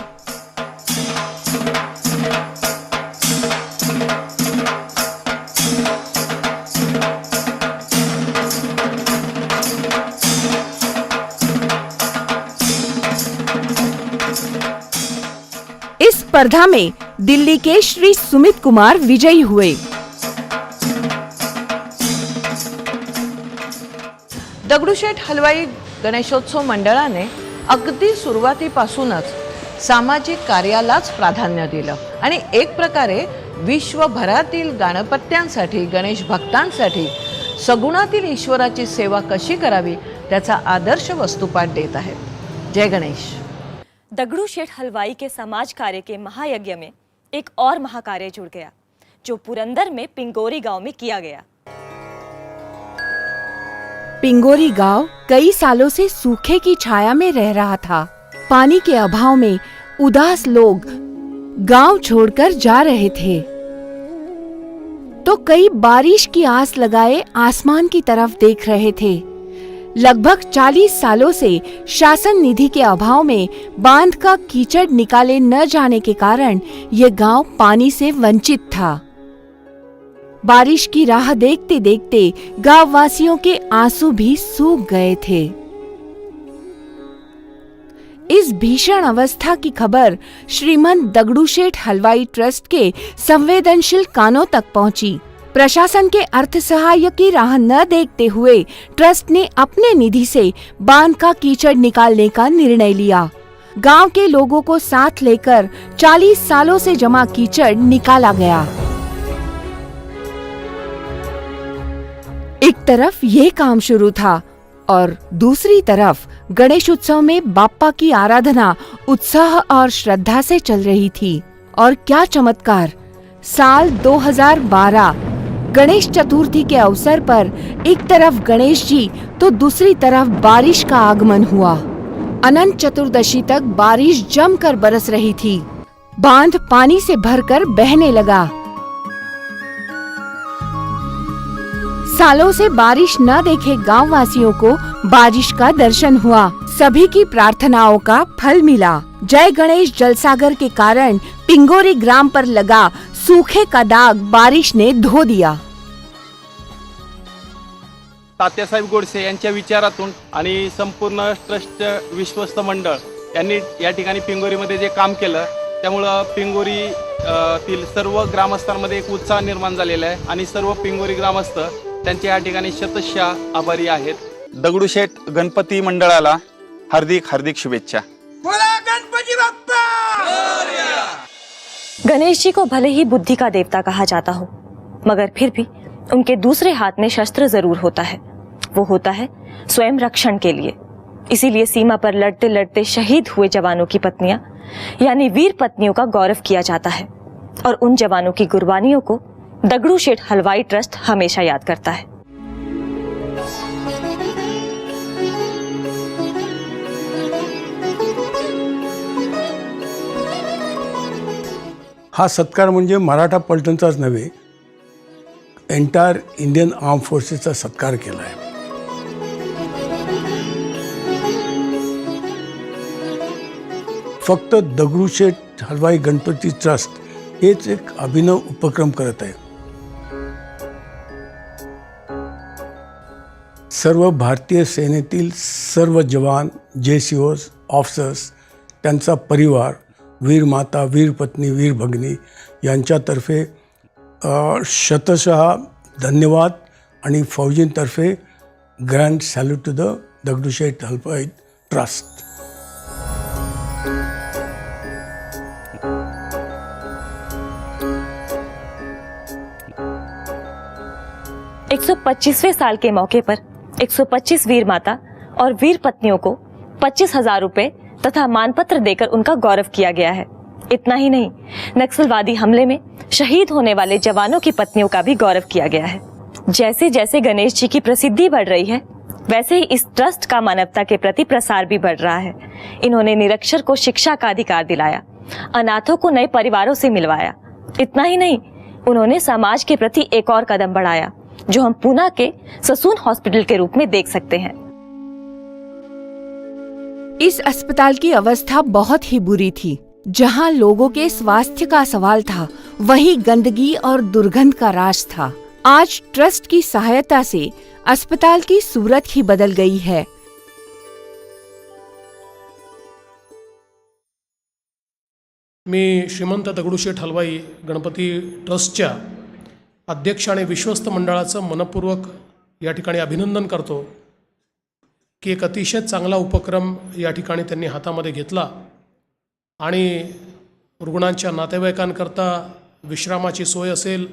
इस स्पर्धा में दिल्ली के श्री सुमित कुमार विजयी हुए. दगडूशेठ हलवाई गणेशोत्सव मंडळाने अगदी सुरुवातीपासूनच सामाजिक कार्यालाच प्राधान्य दिलं आणि एक प्रकारे विश्वभरातील गणपत्यांसाठी गणेश भक्तांसाठी सगुणातील ईश्वराची सेवा कशी करावी त्याचा आदर्श वस्तुपाठ देत आहे. जय गणेश. दगड़ू शेठ हलवाई के समाज कार्य के महायज्ञ में एक और महाकार्य जुड़ गया जो पुरंदर में पिंगोरी गांव में किया गया. पिंगोरी गांव कई सालों से सूखे की छाया में रह रहा था. पानी के अभाव में उदास लोग गांव छोड़कर जा रहे थे तो कई बारिश की आस लगाए आसमान की तरफ देख रहे थे. लगभग 40 सालों से शासन निधि के अभाव में बांध का कीचड़ निकाले न जाने के कारण ये गांव पानी से वंचित था. बारिश की राह देखते देखते गांव वासियों के आंसू भी सूख गए थे. इस भीषण अवस्था की खबर श्रीमंत दगड़ूशेठ हलवाई ट्रस्ट के संवेदनशील कानों तक पहुंची. प्रशासन के अर्थ सहाय्य की राह न देखते हुए ट्रस्ट ने अपने निधि से बांध का कीचड़ निकालने का निर्णय लिया. गांव के लोगों को साथ लेकर 40 सालों से जमा कीचड़ निकाला गया. एक तरफ ये काम शुरू था और दूसरी तरफ गणेश उत्सव में बाप्पा की आराधना उत्साह और श्रद्धा से चल रही थी. और क्या चमत्कार, साल 2012 गणेश चतुर्थी के अवसर पर एक तरफ गणेश जी तो दूसरी तरफ बारिश का आगमन हुआ. अनंत चतुर्दशी तक बारिश जमकर बरस रही थी. बांध पानी से भरकर बहने लगा. सालों से बारिश न देखे गांव वासियों को बारिश का दर्शन हुआ. सभी की प्रार्थनाओं का फल मिला. जय गणेश जलसागर के कारण पिंगोरी ग्राम पर लगा सूखे का दाग बारिश ने धो दिया. तात्यासाहेब गोडसे यांच्या विचारातून आणि संपूर्ण ट्रस्ट विश्वस्त मंडळ यांनी या ठिकाणी पिंगोरीमध्ये जे काम केलं त्यामुळं पिंगोरी तील सर्व ग्रामस्थांमध्ये एक उत्साह निर्माण झालेला आहे आणि सर्व पिंगोरी ग्रामस्थ त्यांचे या ठिकाणी शतशः आभारी आहेत. दगडूशेठ गणपती मंडळाला हार्दिक हार्दिक शुभेच्छा. गणपती बाप्पा. गणेश जी को भले ही बुद्धि का देवता कहा जाता हो मगर फिर भी उनके दूसरे हाथ में शस्त्र जरूर होता है. वो होता है स्वयं रक्षण के लिए. इसीलिए सीमा पर लड़ते लड़ते शहीद हुए जवानों की पत्नियां यानी वीर पत्नियों का गौरव किया जाता है और उन जवानों की कुर्बानियों को दगड़ू शेठ हलवाई ट्रस्ट हमेशा याद करता है. हा सत्कार म्हणजे मराठा पलटणचाच नव्हे, एंटायर इंडियन आर्म फोर्सेसचा सत्कार केला आहे. फक्त दगडूशेठ हलवाई गणपती ट्रस्ट हेच एक अभिनव उपक्रम करत आहे. सर्व भारतीय सेनेतील सर्व जवान, JCOs, ऑफिसर्स, त्यांचा परिवार, वीर माता, वीर पत्नी, वीर भगिनी यांच्यातर्फे शतशः धन्यवाद आणि फौजींतर्फे grand salute to the Dagdusheth Halwai trust. एक 125वें साल के मौके पर 125 वीर माता और वीर पत्नियों को 25,000 रुपए तथा मानपत्र देकर उनका गौरव किया गया है। इतना ही नहीं, नक्सलवादी हमले में शहीद होने वाले जवानों की पत्नियों का भी गौरव किया गया है। जैसे जैसे गणेश जी की प्रसिद्धि बढ़ रही है, वैसे ही इस ट्रस्ट का मानवता के प्रति प्रसार भी बढ़ रहा है। इन्होंने निरक्षर को शिक्षा का अधिकार दिलाया, अनाथों को नए परिवारों से मिलवाया। इतना ही नहीं, उन्होंने समाज के प्रति एक और कदम बढ़ाया, जो हम पूना के ससून हॉस्पिटल के रूप में देख सकते हैं। इस अस्पताल की अवस्था बहुत ही बुरी थी। जहां लोगों के स्वास्थ्य का सवाल था, वहीं गंदगी और दुर्गंध का राज था। आज ट्रस्ट की सहायता से अस्पताल की सूरत ही बदल गई है। मी श्रीमंत दगडूशेठ हलवाई गणपती ट्रस्टच्या अध्यक्ष आणि विश्वस्त मंडळाचं मनपूर्वक या ठिकाणी अभिनंदन करतो की एक अतिशय चांगला उपक्रम या ठिकाणी त्यांनी हातामध्ये घेतला आणि रुग्णांच्या नातेवाईकांकरता विश्रामाची सोय असेल,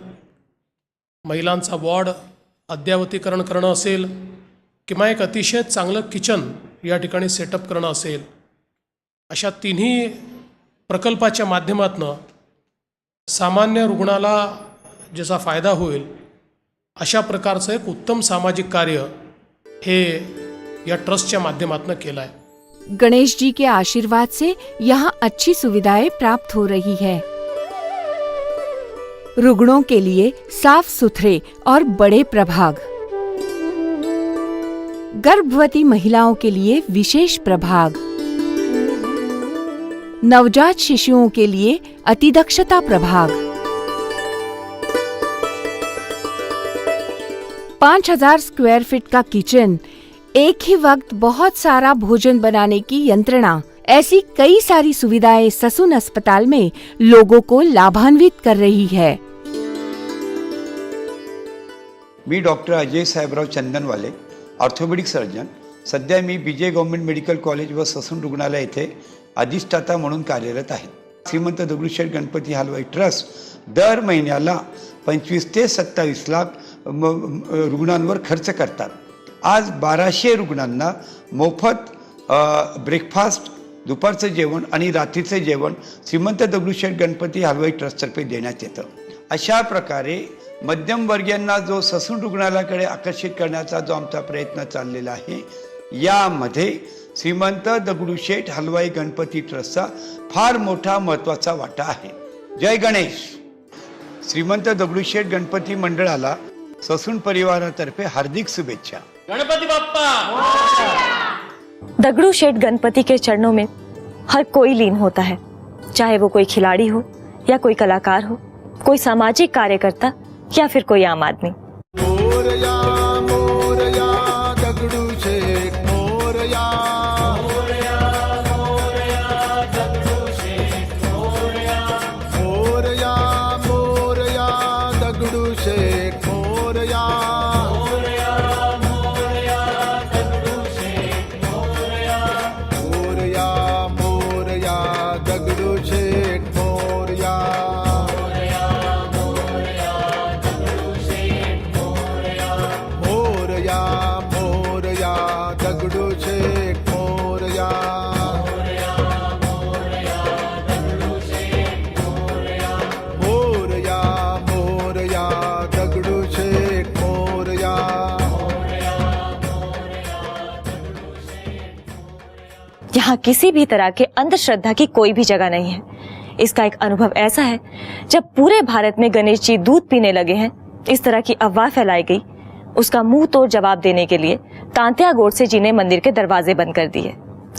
महिलांचा वॉर्ड अद्ययावतीकरण करणं असेल किंवा एक अतिशय चांगलं किचन या ठिकाणी सेटअप करणं असेल, अशा तिन्ही प्रकल्पाच्या माध्यमातून सामान्य रुग्णाला ज्याचा फायदा होईल अशा प्रकारचं एक उत्तम सामाजिक कार्य हे या ट्रस्टच्या माध्यमातून केलं आहे। गणेश जी के आशीर्वाद से यहाँ अच्छी सुविधाएं प्राप्त हो रही है। रुग्णों के लिए साफ सुथरे और बड़े प्रभाग, गर्भवती महिलाओं के लिए विशेष प्रभाग, नवजात शिशुओं के लिए अतिदक्षता प्रभाग, 5,000 स्क्वायर फीट का किचन, एक ही वक्त बहुत सारा भोजन बनाने की यंत्रणा, ऐसी कई सारी सुविधाएं ससून अस्पताल में लोगों को लाभान्वित कर रही है। मी doctor Ajay Sahebrao Chandanwale, orthopaedic surgeon. सध्या मी BJ गव्हर्नमेंट मेडिकल कॉलेज व ससून रुग्णालय येथे अधिष्ठाता म्हणून कार्यरत आहे। श्रीमंत दगडूशेठ गणपती हलवाई ट्रस्ट दर महिन्याला 25 ते 27 लाख रुग्णांवर खर्च करतात। आज 1200 रुग्णांना मोफत ब्रेकफास्ट, दुपारचं जेवण आणि रात्रीचं जेवण श्रीमंत दगडूशेठ गणपती हलवाई ट्रस्टतर्फे देण्यात येतं। अशा प्रकारे मध्यमवर्गीयांना जो ससून रुग्णालयाकडे आकर्षित करण्याचा जो आमचा प्रयत्न चाललेला आहे, यामध्ये श्रीमंत दगडूशेठ हलवाई गणपती ट्रस्टचा फार मोठा महत्त्वाचा वाटा आहे। जय गणेश। श्रीमंत दगडूशेठ गणपती मंडळाला ससून परिवारातर्फे हार्दिक शुभेच्छा। गणपति बाप्पा। दगड़ूशेठ गणपति के चरणों में हर कोई लीन होता है, चाहे वो कोई खिलाड़ी हो या कोई कलाकार हो, कोई सामाजिक कार्यकर्ता या फिर कोई आम आदमी। मोरया मोरया दगडूशेठ मोरया, मोरया मोरया दगडूशेठ मोरया, मोरया मोरया दगडूशेठ मोरया, मोरया मोरया दगडूशेठ मोरया, मोरया मोरया दगडूशेठ मोरया, मोरया मोरया दगडूशेठ मोरया, मोरया मोरया दगडूशेठ मोरया। यहाँ किसी भी तरह के अंधश्रद्धा की कोई भी जगह नहीं है। इसका एक अनुभव ऐसा है, जब पूरे भारत में गणेश जी दूध पीने लगे हैं, इस तरह की अफवाह फैलाई गई, उसका मुंह तोड़ जवाब देने के लिए तांत्या गोडसे जी ने मंदिर के दरवाजे बंद कर दिए।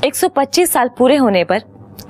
125 साल पूरे होने पर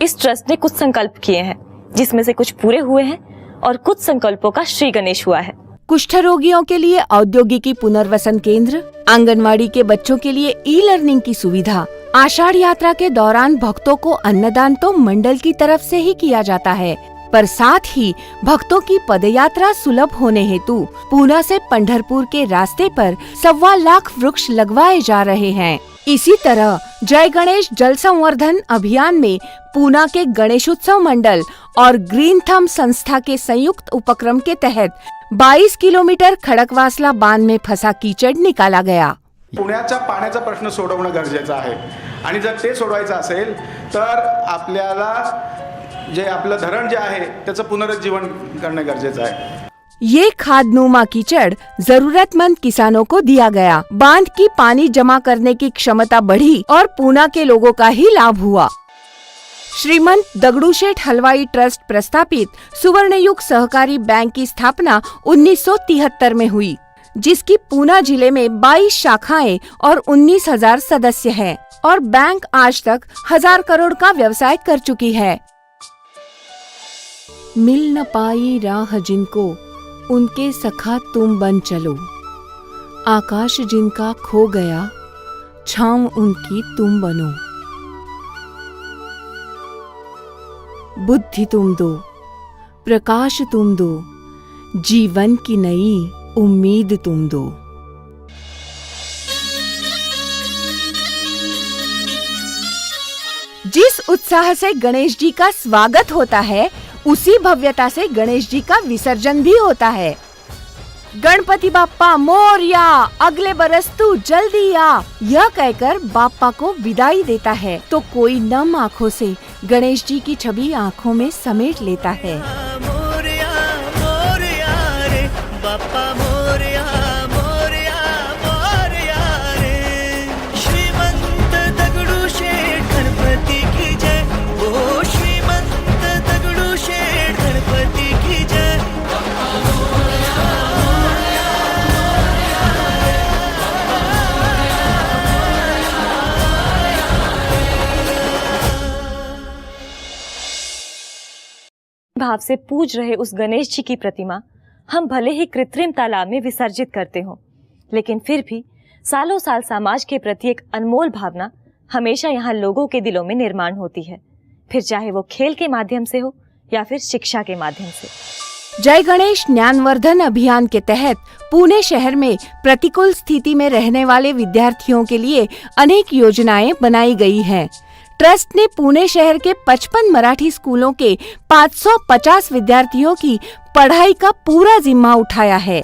इस ट्रस्ट ने कुछ संकल्प किए हैं, जिसमें से कुछ पूरे हुए हैं और कुछ संकल्पों का श्री गणेश हुआ है। कुष्ठ रोगियों के लिए औद्योगिकी पुनर्वसन केंद्र, आंगनवाड़ी के बच्चों के लिए ई-लर्निंग की सुविधा, आषाढ़ यात्रा के दौरान भक्तों को अन्नदान तो मंडल की तरफ से ही किया जाता है, पर साथ ही भक्तों की पदयात्रा सुलभ होने हेतु पूना से पंढरपुर के रास्ते पर 1.25 लाख वृक्ष लगवाए जा रहे हैं। इसी तरह जय गणेश जल संवर्धन अभियान में पूना के गणेशोत्सव मंडल और ग्रीन थंब संस्था के संयुक्त उपक्रम के तहत 22 किलोमीटर खड़कवासला बांध में फंसा कीचड़ निकाला गया। पुण्याचा पाण्याचा प्रश्न सोडवणं गरजेचं आहे आणि जर ते सोडवायचं असेल तर आपल्याला जे आपलं धरण जे आहे त्याचं पुनरुज्जीवन करणं गरजेचं आहे. ये खादनुमा कीचड़ जरूरतमंद किसानों को दिया गया. बांध की पानी जमा करने की क्षमता बढ़ी और पूना के लोगों का ही लाभ हुआ. श्रीमंत दगड़ूशेठ हलवाई ट्रस्ट प्रस्तापित सुवर्णयुग सहकारी बैंक की स्थापना 1973 में हुई, जिसकी पूना जिले में 22 शाखाएं और 19,000 सदस्य हैं और बैंक आज तक 1,000 करोड़ का व्यवसाय कर चुकी है. मिल न पाई राह जिनको, उनके सखा तुम बन चलो. आकाश जिनका खो गया, छांव उनकी तुम बनो. बुद्धि तुम दो, प्रकाश तुम दो, जीवन की नई उम्मीद तुम दो. जिस उत्साह से गणेश जी का स्वागत होता है, उसी भव्यता से गणेश जी का विसर्जन भी होता है. गणपति बाप्पा मोरया, अगले बरस तू जल्दी आ, यह कहकर बाप्पा को विदाई देता है तो कोई नम आँखों से गणेश जी की छवि आँखों में समेट लेता है. मोरया मोरया रे बाप्पा मोरया मोरया मोरया रे. श्रीमंत दगडूशेठ गणपती की जय. ओ श्रीमंत दगडूशेठ गणपती की जय. भाव से पूज रहे उस गणेश जी की प्रतिमा हम भले ही कृत्रिम तालाब में विसर्जित करते हों, लेकिन फिर भी सालों साल समाज के प्रति एक अनमोल भावना हमेशा यहाँ लोगों के दिलों में निर्माण होती है, फिर चाहे वो खेल के माध्यम से हो या फिर शिक्षा के माध्यम से. जय गणेश ज्ञानवर्धन अभियान के तहत पुणे शहर में प्रतिकूल स्थिति में रहने वाले विद्यार्थियों के लिए अनेक योजनाएं बनाई गई हैं. ट्रस्ट ने पुणे शहर के 55 मराठी स्कूलों के 550 विद्यार्थियों की पढ़ाई का पूरा जिम्मा उठाया है.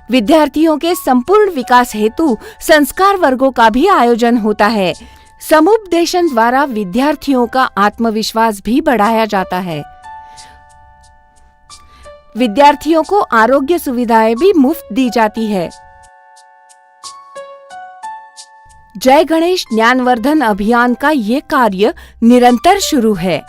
विद्यार्थियों के संपूर्ण विकास हेतु संस्कार वर्गों का भी आयोजन होता है. समुपदेशन द्वारा विद्यार्थियों का आत्मविश्वास भी बढ़ाया जाता है. विद्यार्थियों को आरोग्य सुविधाएं भी मुफ्त दी जाती है. जय गणेश ज्ञानवर्धन अभियान का ये कार्य निरंतर शुरू है.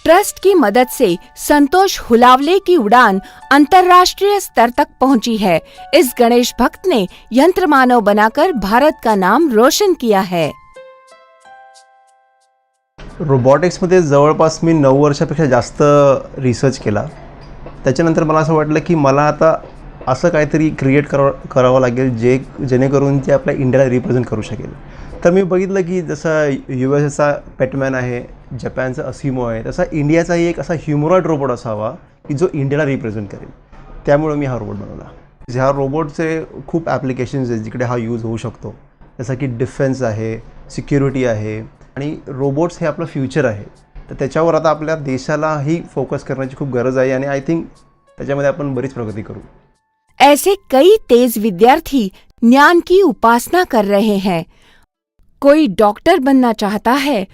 ट्रस्ट की मदद से संतोष हुलावले की उड़ान अंतर्राष्ट्रीय स्तर तक पहुंची है. इस गणेश भक्त ने यंत्र मानव बनाकर भारत का नाम रोशन किया है. रोबॉटिक्समध्ये जवळपास मी 9 वर्षापेक्षा जास्त रिसर्च केला. त्याच्यानंतर मला असं वाटलं की मला आता असं काहीतरी क्रिएट करावं लागेल जेणेकरून ते आपल्या इंडियाला रिप्रेझेंट करू शकेल. तर मी बघितलं की जसं USA पेटमॅन आहे, जपानचा असिमो आहे, तसा इंडियाचाही एक असा ह्युमरॉइड रोबोट असावा की जो इंडियाला रिप्रेझेंट करेल. त्यामुळे मी हा रोबोट बनवला. ह्या रोबोटचे खूप ॲप्लिकेशन्स आहेत जिकडे हा यूज होऊ शकतो, जसं की डिफेन्स आहे, सिक्युरिटी आहे आणि रोबोट्स हे आपलं फ्युचर आहे. तर त्याच्यावर आता आपल्या देशालाही फोकस करण्याची खूप गरज आहे आणि आय थिंक त्याच्यामध्ये आपण बरीच प्रगती करू. ऐसे कई तेज विद्यार्थी ज्ञान की उपासना कर रहे हैं. कोई डॉक्टर बनना चाहता है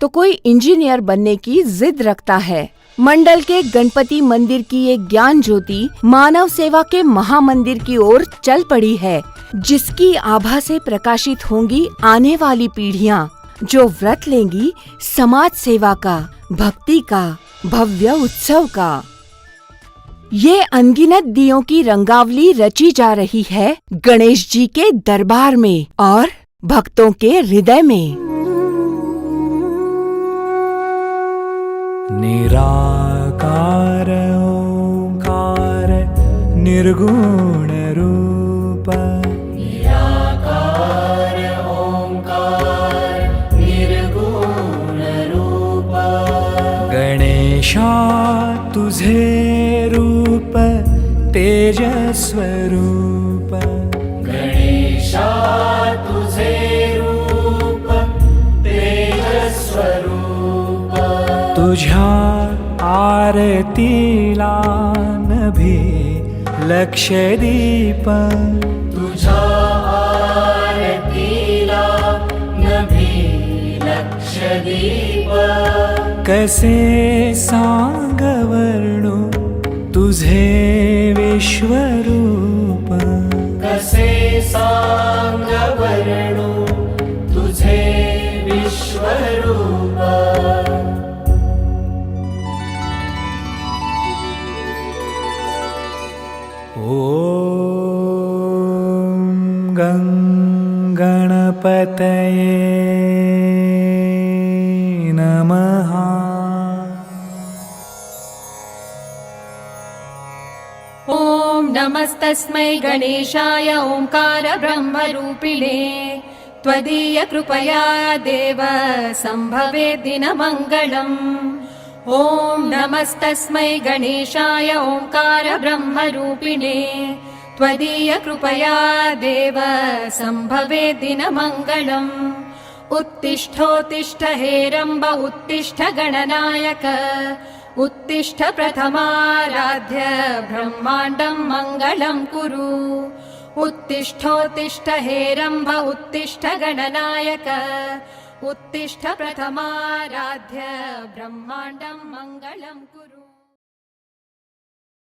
तो कोई इंजीनियर बनने की जिद रखता है. मंडल के गणपति मंदिर की ये ज्ञान ज्योति मानव सेवा के महामंदिर की ओर चल पड़ी है, जिसकी आभा से प्रकाशित होंगी आने वाली पीढ़ियां, जो व्रत लेंगी समाज सेवा का, भक्ति का, भव्य उत्सव का. ये अनगिनत दियों की रंगावली रची जा रही है गणेश जी के दरबार में और भक्तों के हृदय में. निराकार ओंकार निर्गुण रूप. निराकार ओंकार निर्गुण रूप. गणेशा तुझे रूप तेजस्वरूप. गणेशा तुझे रूप तेजस्वरूप. तुझ्या आरतीला नभी लक्ष दीप. तुझ्या दीप कसे सांग वर्णू तुझे विश्वरूप कसे सांग वर्णू तुझे विश्वरूप ॐ गणपतये नमः। ॐ नमस्तस्मै गणेशाय ओंकार ब्रह्मरूपिणे त्वदीय कृपया देव सम्भवे दिनमङ्गलम्। ॐ नमस्तस्मै गणेशाय ओंकार ब्रह्मरूपिणे त्वदीय कृपया देव सम्भवे दिनमङ्गलम्। उत्तिष्ठोत्तिष्ठ हेरम्ब उत्तिष्ठ गणनायक उत्तिष्ठ प्रथमाराध्य ब्रह्माण्डं मङ्गलं कुरु। उत्तिष्ठोत्तिष्ठ हेरम्ब उत्तिष्ठ गणनायक उत्तिष्ठ प्रथमाराध्य ब्रह्माण्डं मङ्गलं कुरु।